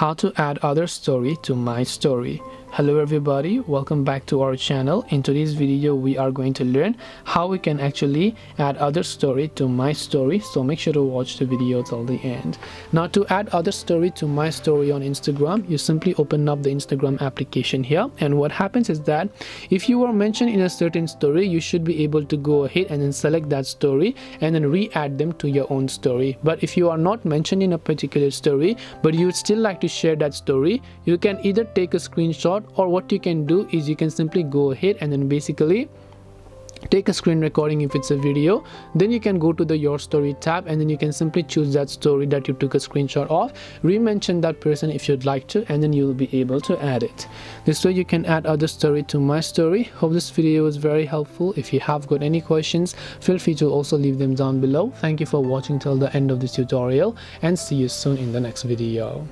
how to add other story to my story. Hello everybody, welcome back to our channel. In today's video we are going to learn how we can actually add other story to my story, so make sure to watch the video till the end. Now to add other story to my story on Instagram, you simply open up the Instagram application here, and what happens is that if you are mentioned in a certain story, you should be able to go ahead and then select that story and then re-add them to your own story. But if you are not mentioned in a particular story but you would still like to share that story, you can either take a screenshot, or what you can do is you can simply go ahead and then basically take a screen recording if it's a video. Then you can go to the your story tab and then you can simply choose that story that you took a screenshot of, re-mention that person if you'd like to, and then you'll be able to add it. This way you can add other story to my story. Hope this video was very helpful. If you have got any questions, feel free to also leave them down below. Thank you for watching till the end of this tutorial, and see you soon in the next video.